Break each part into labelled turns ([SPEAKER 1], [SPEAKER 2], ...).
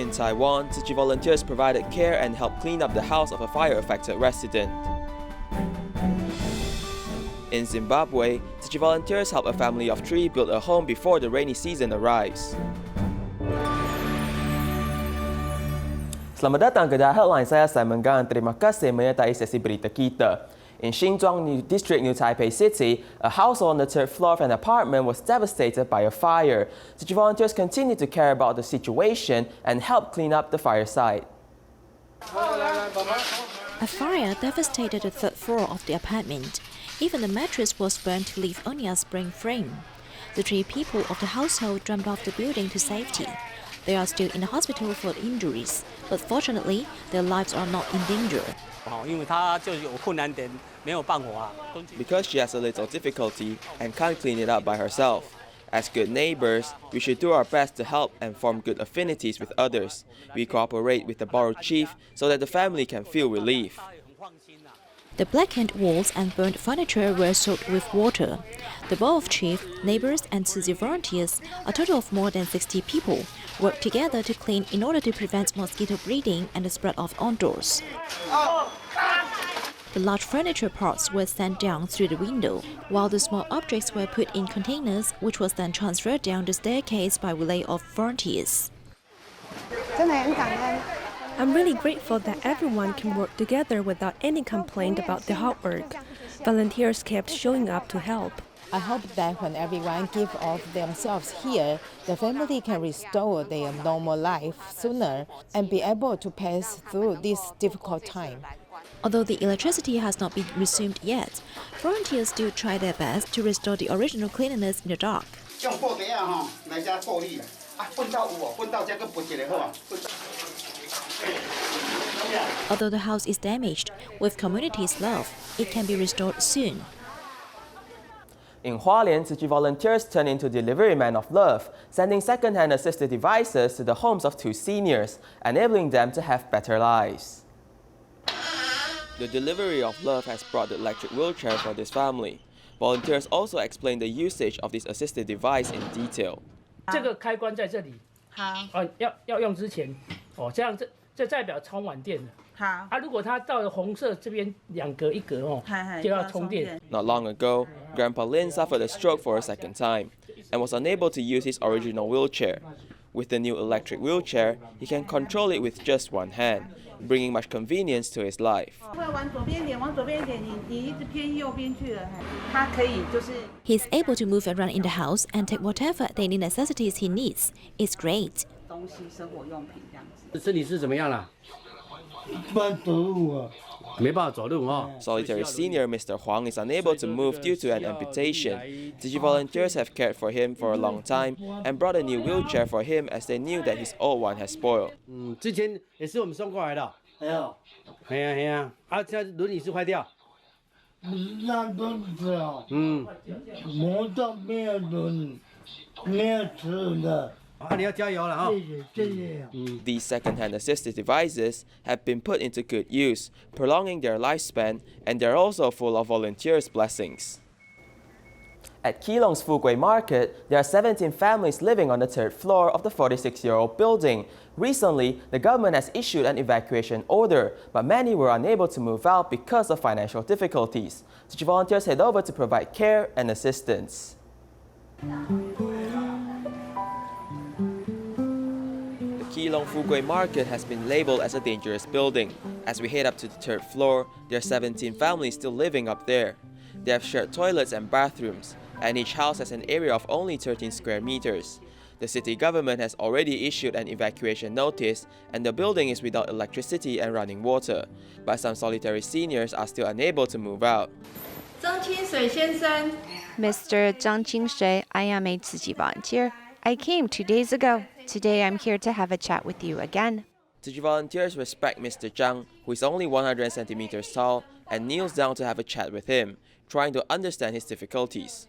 [SPEAKER 1] In Taiwan, Tzu Chi volunteers provided care and helped clean up the house of a fire-affected resident. In Zimbabwe, Tzu Chi volunteers help a family of 3 build a home before the rainy season arrives. Selamat datang ke DaAi Headlines, saya Simon Gan. Terima kasih menyertai sesi berita kita. In Xinzhuang District, New Taipei City, a household on the 3rd floor of an apartment was devastated by a fire. Tzu Chi volunteers continue to care about the situation and help clean up the fire site.
[SPEAKER 2] A fire devastated the 3rd floor of the apartment. Even the mattress was burned to leave only a spring frame. The 3 people of the household jumped off the building to safety. They are still in the hospital for injuries, but fortunately, their lives are not in danger.
[SPEAKER 1] Because she has a little difficulty and can't clean it up by herself. As good neighbors, we should do our best to help and form good affinities with others. We cooperate with the borough chief so that the family can feel relief.
[SPEAKER 2] The blackened walls and burnt furniture were soaked with water. The borough chief, neighbors, and Tzu Chi volunteers, a total of more than 60 people, worked together to clean in order to prevent mosquito breeding and the spread of outdoors. The large furniture parts were sent down through the window, while the small objects were put in containers, which was then transferred down the staircase by relay of volunteers.
[SPEAKER 3] I'm really grateful that everyone can work together without any complaint about the hard work. Volunteers kept showing up to help.
[SPEAKER 4] I hope that when everyone gives of themselves here, the family can restore their normal life sooner and be able to pass through this difficult time.
[SPEAKER 2] Although the electricity has not been resumed yet, volunteers still try their best to restore the original cleanliness in the dark. Although the house is damaged, with community's love, it can be restored soon.
[SPEAKER 1] In Hualien, Tzu Chi volunteers turn into deliveryman of love, sending second-hand assistive devices to the homes of 2 seniors, enabling them to have better lives. The delivery of love has brought the electric wheelchair for this family. Volunteers also explain the usage of this assistive device in detail.
[SPEAKER 5] 这个开关在这里，要用之前，这样这代表充完电了。如果它到了红色这边2格1格就要充电。
[SPEAKER 1] Not long ago, Grandpa Lin suffered a stroke for a second time and was unable to use his original wheelchair. With the new electric wheelchair, he can control it with just one hand, bringing much convenience to his life.
[SPEAKER 2] He's able to move around in the house and take whatever daily necessities he needs. It's great.
[SPEAKER 5] 身体是怎么样了？没办法走路哦。
[SPEAKER 1] Solitary senior Mr. Huang is unable to move due to an amputation. Tzu Chi volunteers have cared for him for a long time and brought a new wheelchair for him as they knew that his old one has spoiled.
[SPEAKER 5] 之前也是我们送过来的。哎呀，现在轮椅是坏掉。
[SPEAKER 6] 那轮子磨到没有轮，没有吃的。
[SPEAKER 1] These second-hand assistive devices have been put into good use, prolonging their lifespan, and they're also full of volunteers' blessings. At Keelung's Fugui market, there are 17 families living on the 3rd floor of the 46-year-old building. Recently, the government has issued an evacuation order, but many were unable to move out because of financial difficulties. Such volunteers head over to provide care and assistance. Keelung Fugui Market has been labeled as a dangerous building. As we head up to the 3rd floor, there are 17 families still living up there. They have shared toilets and bathrooms, and each house has an area of only 13 square meters. The city government has already issued an evacuation notice, and the building is without electricity and running water. But some solitary seniors are still unable to move out.
[SPEAKER 7] Mr. Zhang Qingshui, I am a Tzu Chi volunteer. I came 2 days ago. Today I'm here to have a chat with you again.
[SPEAKER 1] Tzu Chi volunteers respect Mr. Zhang, who is only 100 centimeters tall, and kneels down to have a chat with him, trying to understand his difficulties.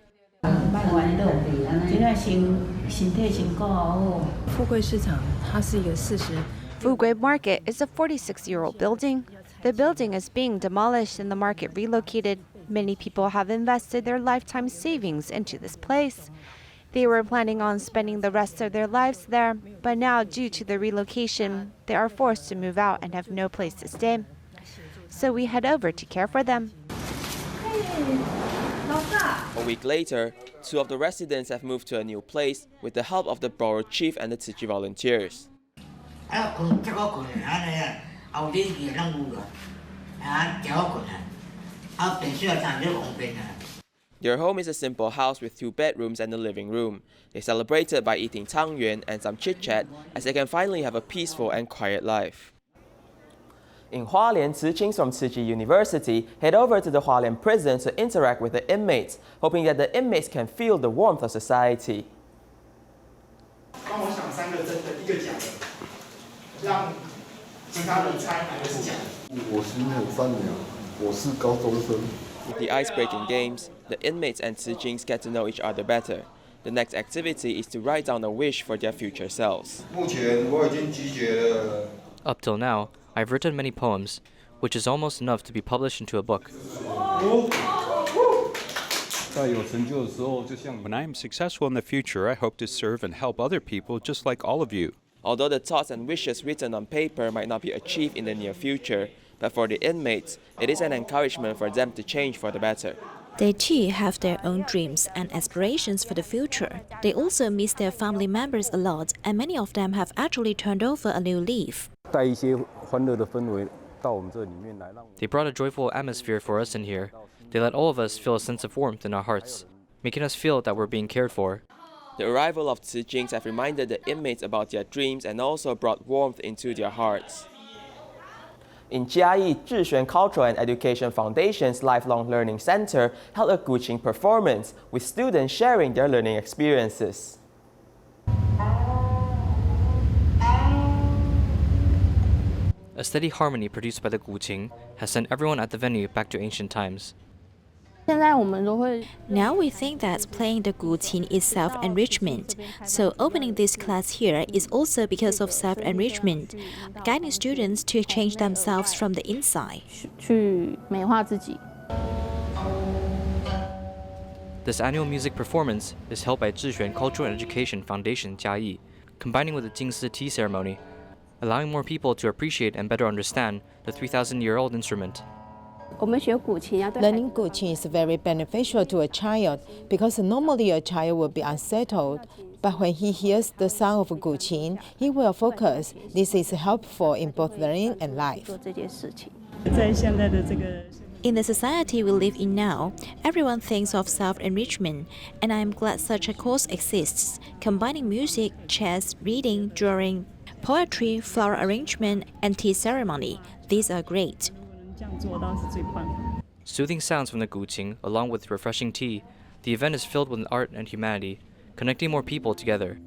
[SPEAKER 7] Fugui Market is a 46-year-old building. The building is being demolished and the market relocated. Many people have invested their lifetime savings into this place. They were planning on spending the rest of their lives there, but now, due to the relocation, they are forced to move out and have no place to stay. So we head over to care for them.
[SPEAKER 1] A week later, 2 of the residents have moved to a new place with the help of the borough chief and the Tzu Chi volunteers. Their home is a simple house with 2 bedrooms and a living room. They celebrated by eating tangyuan and some chit-chat as they can finally have a peaceful and quiet life. In Hualien, Tzu Chi from Tzu Chi University head over to the Hualien prison to interact with the inmates, hoping that the inmates can feel the warmth of society. With the ice-breaking games, the inmates and Tzu Chis get to know each other better. The next activity is to write down a wish for their future selves.
[SPEAKER 8] Up till now, I've written many poems, which is almost enough to be published into a book.
[SPEAKER 9] When I am successful in the future, I hope to serve and help other people just like all of you.
[SPEAKER 1] Although the thoughts and wishes written on paper might not be achieved in the near future, but for the inmates, it is an encouragement for them to change for the better.
[SPEAKER 2] They too have their own dreams and aspirations for the future. They also miss their family members a lot, and many of them have actually turned over a new leaf.
[SPEAKER 8] They brought a joyful atmosphere for us in here. They let all of us feel a sense of warmth in our hearts, making us feel that we're being cared for.
[SPEAKER 1] The arrival of Tzu Chis have reminded the inmates about their dreams and also brought warmth into their hearts. In Jiayi, Zhixuan Cultural and Education Foundation's Lifelong Learning Center held a Guqing performance with students sharing their learning experiences.
[SPEAKER 8] A steady harmony produced by the Guqing has sent everyone at the venue back to ancient times.
[SPEAKER 2] Now we think that playing the Guqing is self-enrichment, so opening this class here is also because of self-enrichment, guiding students to change themselves from the inside.
[SPEAKER 8] This annual music performance is held by Zhixuan Cultural and Education Foundation Jiayi, combining with the Jingsi tea ceremony, allowing more people to appreciate and better understand the 3,000-year-old instrument.
[SPEAKER 4] Learning Guqing is very beneficial to a child because normally a child will be unsettled. But when he hears the sound of Guqing, he will focus. This is helpful in both learning and life.
[SPEAKER 2] In the society we live in now, everyone thinks of self-enrichment, and I am glad such a course exists, combining music, chess, reading, drawing, poetry, flower arrangement, and tea ceremony. These are great.
[SPEAKER 8] Soothing sounds from the Guqing, along with refreshing tea, the event is filled with art and humanity, connecting more people together.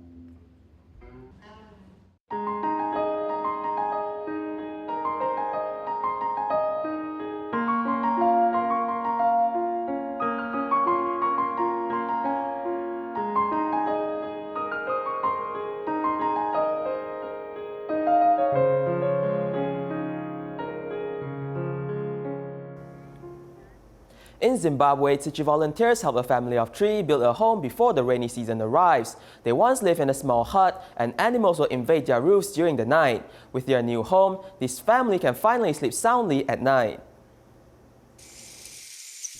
[SPEAKER 1] In Zimbabwe, Tzu Chi volunteers help a family of 3 build a home before the rainy season arrives. They once lived in a small hut, and animals will invade their roofs during the night. With their new home, this family can finally sleep soundly at night.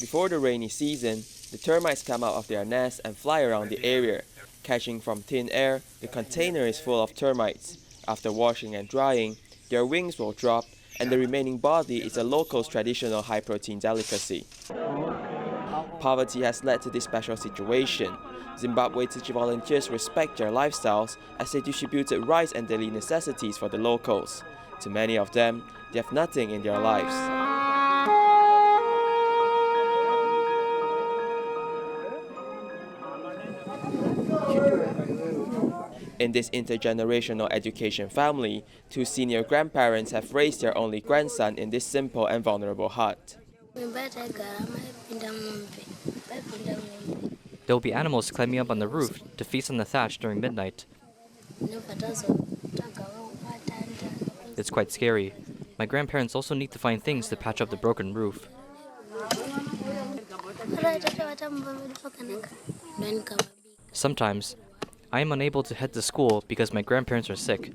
[SPEAKER 1] Before the rainy season, the termites come out of their nests and fly around the area. Catching from thin air, the container is full of termites. After washing and drying, their wings will drop, and the remaining body is a local's traditional high-protein delicacy. Poverty has led to this special situation. Zimbabwe Tzu Chi volunteers respect their lifestyles as they distributed rice and daily necessities for the locals. To many of them, they have nothing in their lives. In this intergenerational education family, 2 senior grandparents have raised their only grandson in this simple and vulnerable hut.
[SPEAKER 8] There will be animals climbing up on the roof to feast on the thatch during midnight. It's quite scary. My grandparents also need to find things to patch up the broken roof. Sometimes, I am unable to head to school because my grandparents are sick.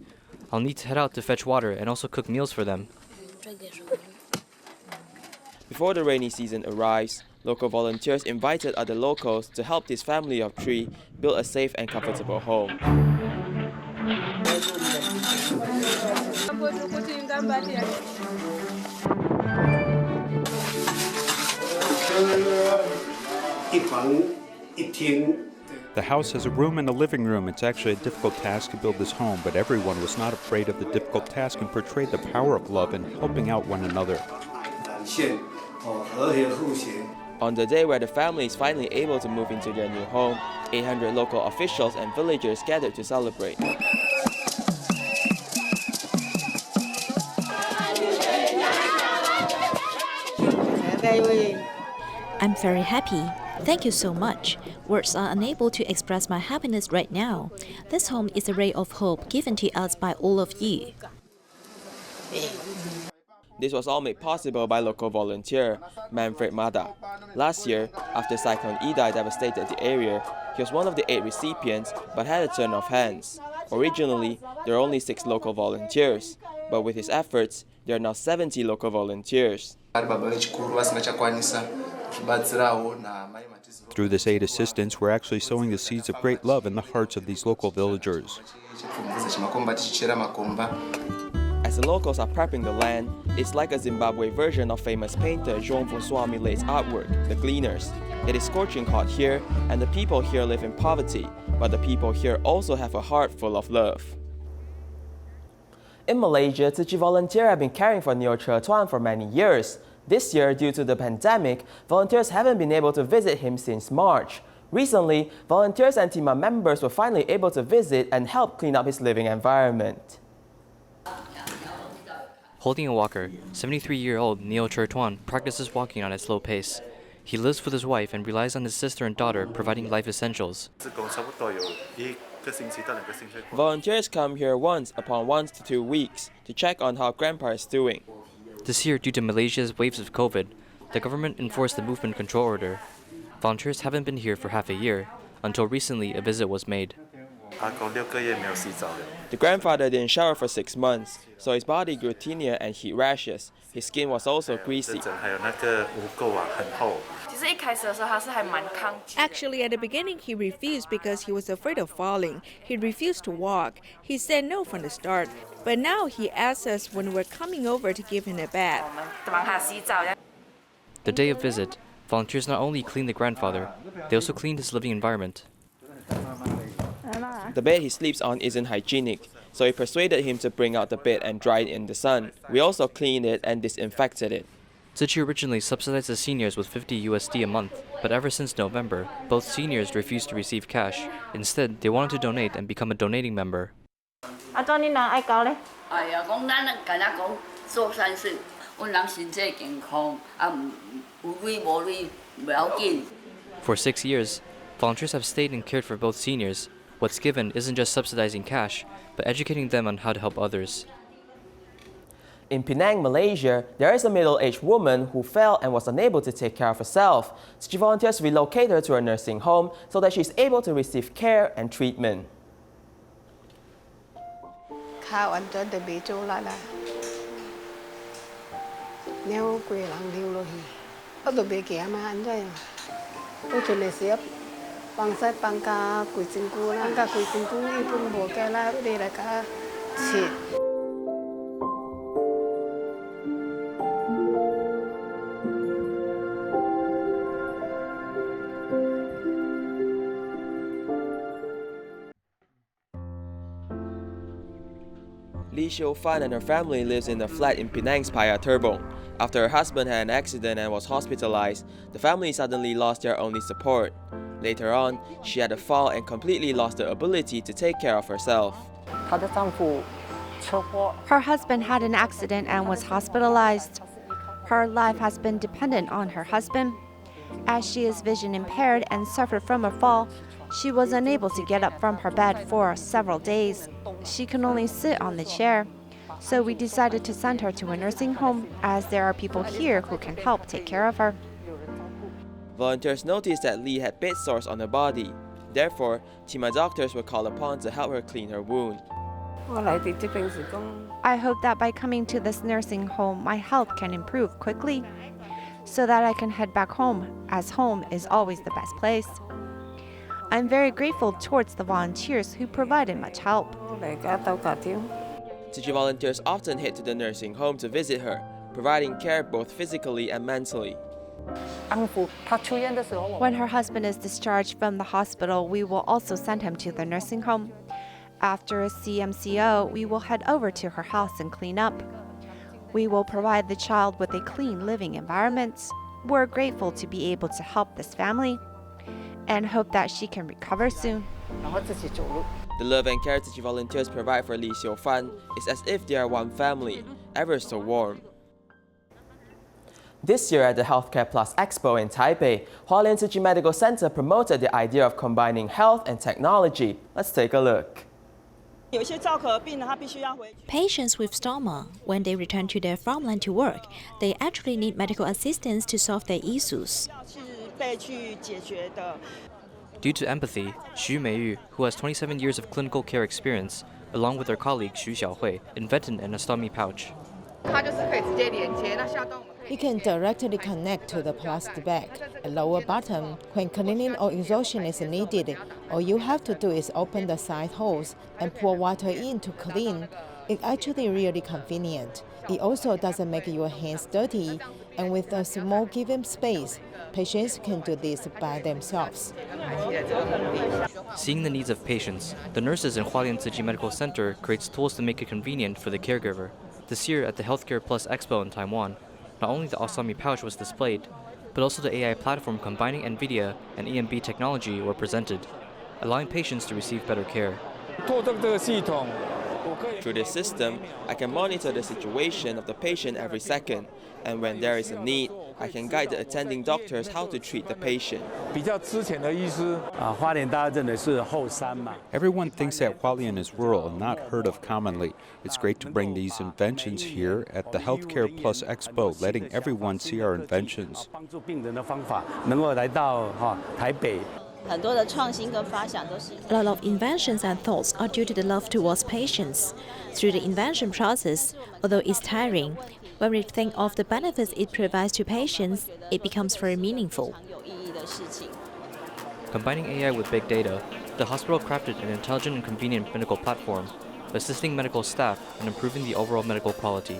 [SPEAKER 8] I'll need to head out to fetch water and also cook meals for them.
[SPEAKER 1] Before the rainy season arrives, local volunteers invited other locals to help this family of three build a safe and comfortable home.
[SPEAKER 9] The house has a room and a living room. It's actually a difficult task to build this home, but everyone was not afraid of the difficult task and portrayed the power of love and helping out one another.
[SPEAKER 1] On the day where the family is finally able to move into their new home, 800 local officials and villagers gathered to celebrate.
[SPEAKER 2] I'm very happy. Thank you so much. Words are unable to express my happiness right now. This home is a ray of hope given to us by all of you.
[SPEAKER 1] This was all made possible by local volunteer Manfred Mada. Last year, after Cyclone Idai devastated the area, he was one of the 8 recipients but had a turn of hands. Originally, there were only 6 local volunteers, but with his efforts, there are now 70 local volunteers.
[SPEAKER 9] Through this aid assistance, we're actually sowing the seeds of great love in the hearts of these local villagers.
[SPEAKER 1] As the locals are prepping the land, it's like a Zimbabwe version of famous painter Jean François Millet's artwork, The Gleaners. It is scorching hot here, and the people here live in poverty, but the people here also have a heart full of love. In Malaysia, Tzu Chi volunteers have been caring for Neo Che Tuan for many years. This year, due to the pandemic, volunteers haven't been able to visit him since March. Recently, volunteers and Terima members were finally able to visit and help clean up his living environment.
[SPEAKER 8] Holding a walker, 73-year-old Neo Che Tuan practices walking on a slow pace. He lives with his wife and relies on his sister and daughter providing life essentials.
[SPEAKER 1] Volunteers come here once upon 1 to 2 weeks to check on how Grandpa is doing.
[SPEAKER 8] This year, due to Malaysia's waves of COVID, the government enforced the movement control order. Volunteers haven't been here for half a year. Until recently, a visit was made.
[SPEAKER 1] The grandfather didn't shower for 6 months, so his body grew thinner and heat rashes. His skin was also greasy.
[SPEAKER 10] Actually, at the beginning, he refused because he was afraid of falling. He refused to walk. He said no from the start. But now he asks us when we're coming over to give him a bath.
[SPEAKER 8] The day of visit, volunteers not only cleaned the grandfather, they also cleaned his living environment.
[SPEAKER 1] The bed he sleeps on isn't hygienic, so we persuaded him to bring out the bed and dry it in the sun. We also cleaned it and disinfected it.
[SPEAKER 8] Tzu Chi originally subsidized the seniors with $50 USD a month, but ever since November, both seniors refused to receive cash. Instead, they wanted to donate and become a donating member. For 6 years, volunteers have stayed and cared for both seniors. What's given isn't just subsidizing cash, but educating them on how to help others.
[SPEAKER 1] In Penang, Malaysia, there is a middle-aged woman who fell and was unable to take care of herself. Tzu Chi volunteers relocate her to a nursing home so that she is able to receive care and treatment. Lee Xiu-fan and her family lives in a flat in Penang's Paya Terbong. After her husband had an accident and was hospitalized, the family suddenly lost their only support. Later on, she had a fall and completely lost the ability to take care of herself.
[SPEAKER 7] Her husband had an accident and was hospitalized. Her life has been dependent on her husband. As she is vision impaired and suffered from a fall, she was unable to get up from her bed for several days. She can only sit on the chair. So we decided to send her to a nursing home, as there are people here who can help take care of her.
[SPEAKER 1] Volunteers noticed that Lee had bed sores on her body. Therefore, Terima doctors were called upon to help her clean her wound.
[SPEAKER 7] I hope that by coming to this nursing home, my health can improve quickly so that I can head back home, as home is always the best place. I'm very grateful towards the volunteers who provided much help.
[SPEAKER 1] Tzu Chi volunteers often head to the nursing home to visit her, providing care both physically and mentally.
[SPEAKER 7] When her husband is discharged from the hospital, we will also send him to the nursing home. After a CMCO, we will head over to her house and clean up. We will provide the child with a clean living environment. We're grateful to be able to help this family and hope that she can recover soon.
[SPEAKER 1] The love and care Tzu Chi volunteers provide for Li Xiufan is as if they are one family, ever so warm. This year at the Healthcare Plus Expo in Taipei, Hualien Tzu Chi Medical Center promoted the idea of combining health and technology. Let's take a look.
[SPEAKER 2] Patients with stoma, when they return to their farmland to work, they actually need medical assistance to solve their issues.
[SPEAKER 8] Due to empathy, Xu Meiyu, who has 27 years of clinical care experience, along with her colleague Xu Xiaohui, invented an ostomy pouch.
[SPEAKER 4] You can directly connect to the plastic bag, a lower button. When cleaning or exhaustion is needed, all you have to do is open the side holes and pour water in to clean. It's actually really convenient. It also doesn't make your hands dirty, and with a small given space, patients can do this by themselves.
[SPEAKER 8] Seeing the needs of patients, the nurses in Hualien Tzu Chi Medical Center creates tools to make it convenient for the caregiver. This year at the Healthcare Plus Expo in Taiwan, not only the ostomy pouch was displayed, but also the AI platform combining NVIDIA and EMB technology were presented, allowing patients to receive better care.
[SPEAKER 1] Through this system, I can monitor the situation of the patient every second, and when there is a need, I can guide the attending doctors how to treat the patient.
[SPEAKER 9] Everyone thinks that Hualien is rural and not heard of commonly. It's great to bring these inventions here at the Healthcare Plus Expo, letting everyone see our inventions.
[SPEAKER 2] A lot of inventions and thoughts are due to the love towards patients. Through the invention process, although it's tiring, when we think of the benefits it provides to patients, it becomes very meaningful.
[SPEAKER 8] Combining AI with big data, the hospital crafted an intelligent and convenient medical platform, assisting medical staff and improving the overall medical quality.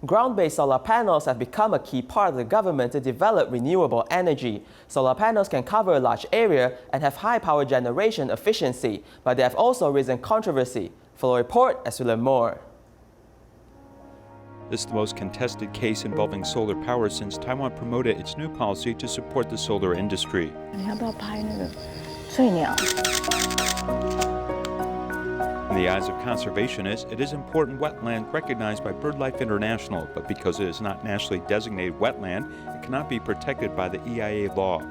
[SPEAKER 1] Ground-based solar panels have become a key part of the government to develop renewable energy. Solar panels can cover a large area and have high power generation efficiency, but they have also risen controversy. Follow a report as we learn more.
[SPEAKER 9] This is the most contested case involving solar power since Taiwan promoted its new policy to support the solar industry. In the eyes of conservationists, it is important wetland recognized by BirdLife International, but because it is not nationally designated wetland, it cannot be protected by the EIA law.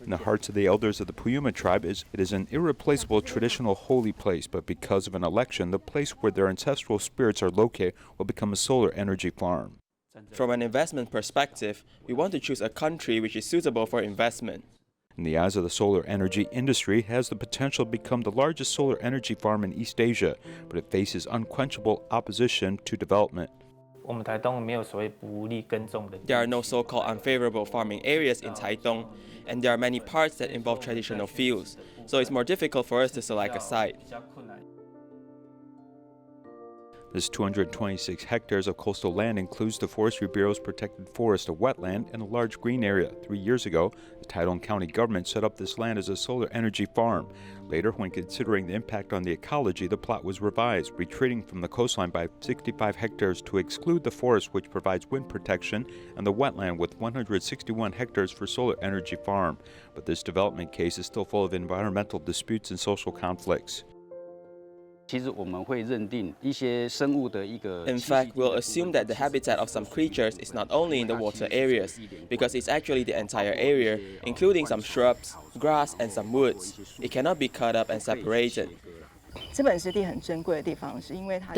[SPEAKER 9] In the hearts of the elders of the Puyuma tribe, it is an irreplaceable traditional holy place, but because of an election, the place where their ancestral spirits are located will become a solar energy farm.
[SPEAKER 1] From an investment perspective, we want to choose a country which is suitable for investment.
[SPEAKER 9] In the eyes of the solar energy industry, it has the potential to become the largest solar energy farm in East Asia, but it faces unquenchable opposition to development.
[SPEAKER 1] There are no so-called unfavorable farming areas in Taitung, and there are many parts that involve traditional fields, so it's more difficult for us to select a site.
[SPEAKER 9] This 226 hectares of coastal land includes the Forestry Bureau's protected forest, a wetland, and a large green area. 3 years ago, the Taitung County government set up this land as a solar energy farm. Later, when considering the impact on the ecology, the plot was revised, retreating from the coastline by 65 hectares to exclude the forest, which provides wind protection, and the wetland with 161 hectares for solar energy farm. But this development case is still full of environmental disputes and social conflicts.
[SPEAKER 1] In fact, we'll assume that the habitat of some creatures is not only in the water areas, because it's actually the entire area, including some shrubs, grass, and some woods. It cannot be cut up and separated.
[SPEAKER 2] The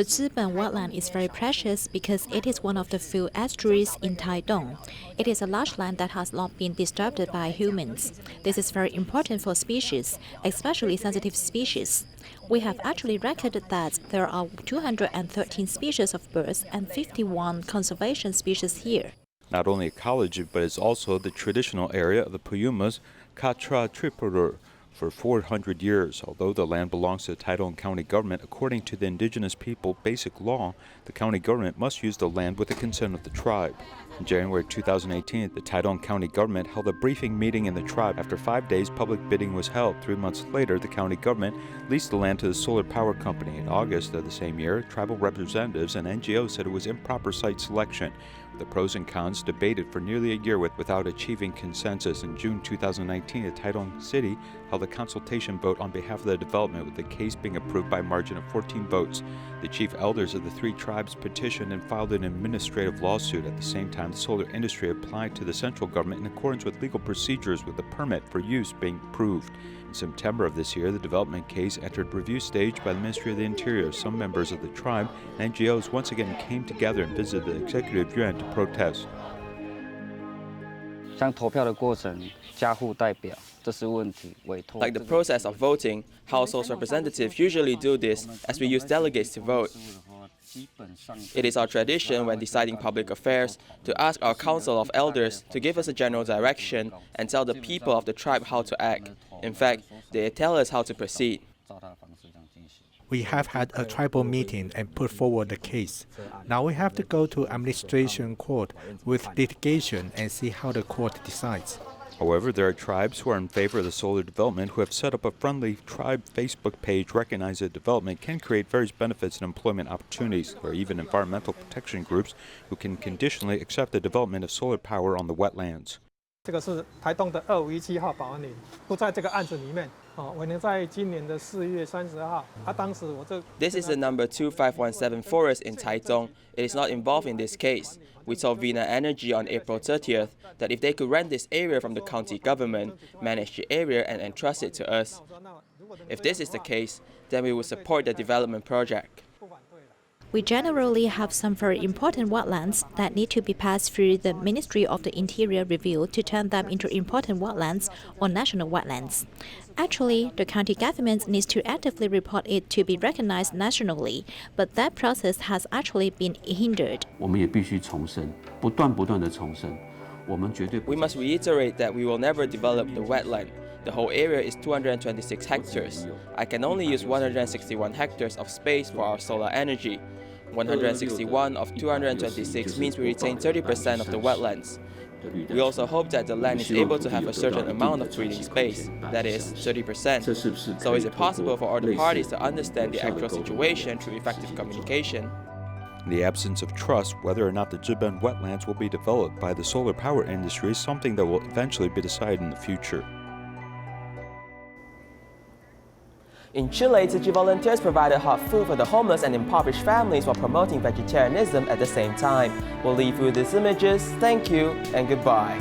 [SPEAKER 2] Zimbabwe wetland is very precious because it is one of the few estuaries in Taiwan. It is a large land that has not been disturbed by humans. This is very important for species, especially sensitive species. We have actually recorded that there are 213 species of birds and 51 conservation species here.
[SPEAKER 9] Not only ecology, but it's also the traditional area of the Puyuma's Katra Tripurur. For 400 years, although the land belongs to the Taiwan County government, according to the indigenous people basic law, the county government must use the land with the consent of the tribe. In January 2018, the Taiwan County government held a briefing meeting in the tribe. After 5 days, public bidding was held. 3 months later, the county government leased the land to the solar power company. In August of the same year, tribal representatives and NGOs said it was improper site selection. The pros and cons debated for nearly a year without achieving consensus. In June 2019, the Taipei City held a consultation vote on behalf of the development, with the case being approved by a margin of 14 votes. The chief elders of the 3 tribes petitioned and filed an administrative lawsuit. At the same time, the solar industry applied to the central government in accordance with legal procedures, with the permit for use being approved. In September of this year, the development case entered review stage by the Ministry of the Interior. Some members of the tribe and NGOs once again came together and visited the executive yuan to protest.
[SPEAKER 1] Like the process of voting, household representatives usually do this as we use delegates to vote. It is our tradition when deciding public affairs to ask our council of elders to give us a general direction and tell the people of the tribe how to act. In fact, they tell us how to proceed.
[SPEAKER 11] We have had a tribal meeting and put forward the case. Now we have to go to administration court with litigation and see how the court decides.
[SPEAKER 9] However, there are tribes who are in favor of the solar development who have set up a friendly tribe Facebook page recognizing that development can create various benefits and employment opportunities. There are even environmental protection groups who can conditionally accept the development of solar power on the wetlands.
[SPEAKER 12] This is
[SPEAKER 1] the number 2517 forest in Taitung. It is not involved in this case. We told Vina Energy on April 30th that if they could rent this area from the county government, manage the area and entrust it to us. If this is the case, then we will support the development project.
[SPEAKER 2] We generally have some very important wetlands that need to be passed through the Ministry of the Interior review to turn them into important wetlands or national wetlands. Actually, the county government needs to actively report it to be recognized nationally, but that process has actually been hindered.
[SPEAKER 1] We must reiterate that we will never develop the wetland. The whole area is 226 hectares. I can only use 161 hectares of space for our solar energy. 161 of 226 means we retain 30% of the wetlands. We also hope that the land is able to have a certain amount of breathing space, that is, 30%. So is it possible for all the parties to understand the actual situation through effective communication?
[SPEAKER 9] In the absence of trust, whether or not the Zimbabwe wetlands will be developed by the solar power industry is something that will eventually be decided in the future.
[SPEAKER 1] In Chile, Tzu Chi volunteers provided hot food for the homeless and impoverished families while promoting vegetarianism at the same time. We'll leave you with these images. Thank you and goodbye.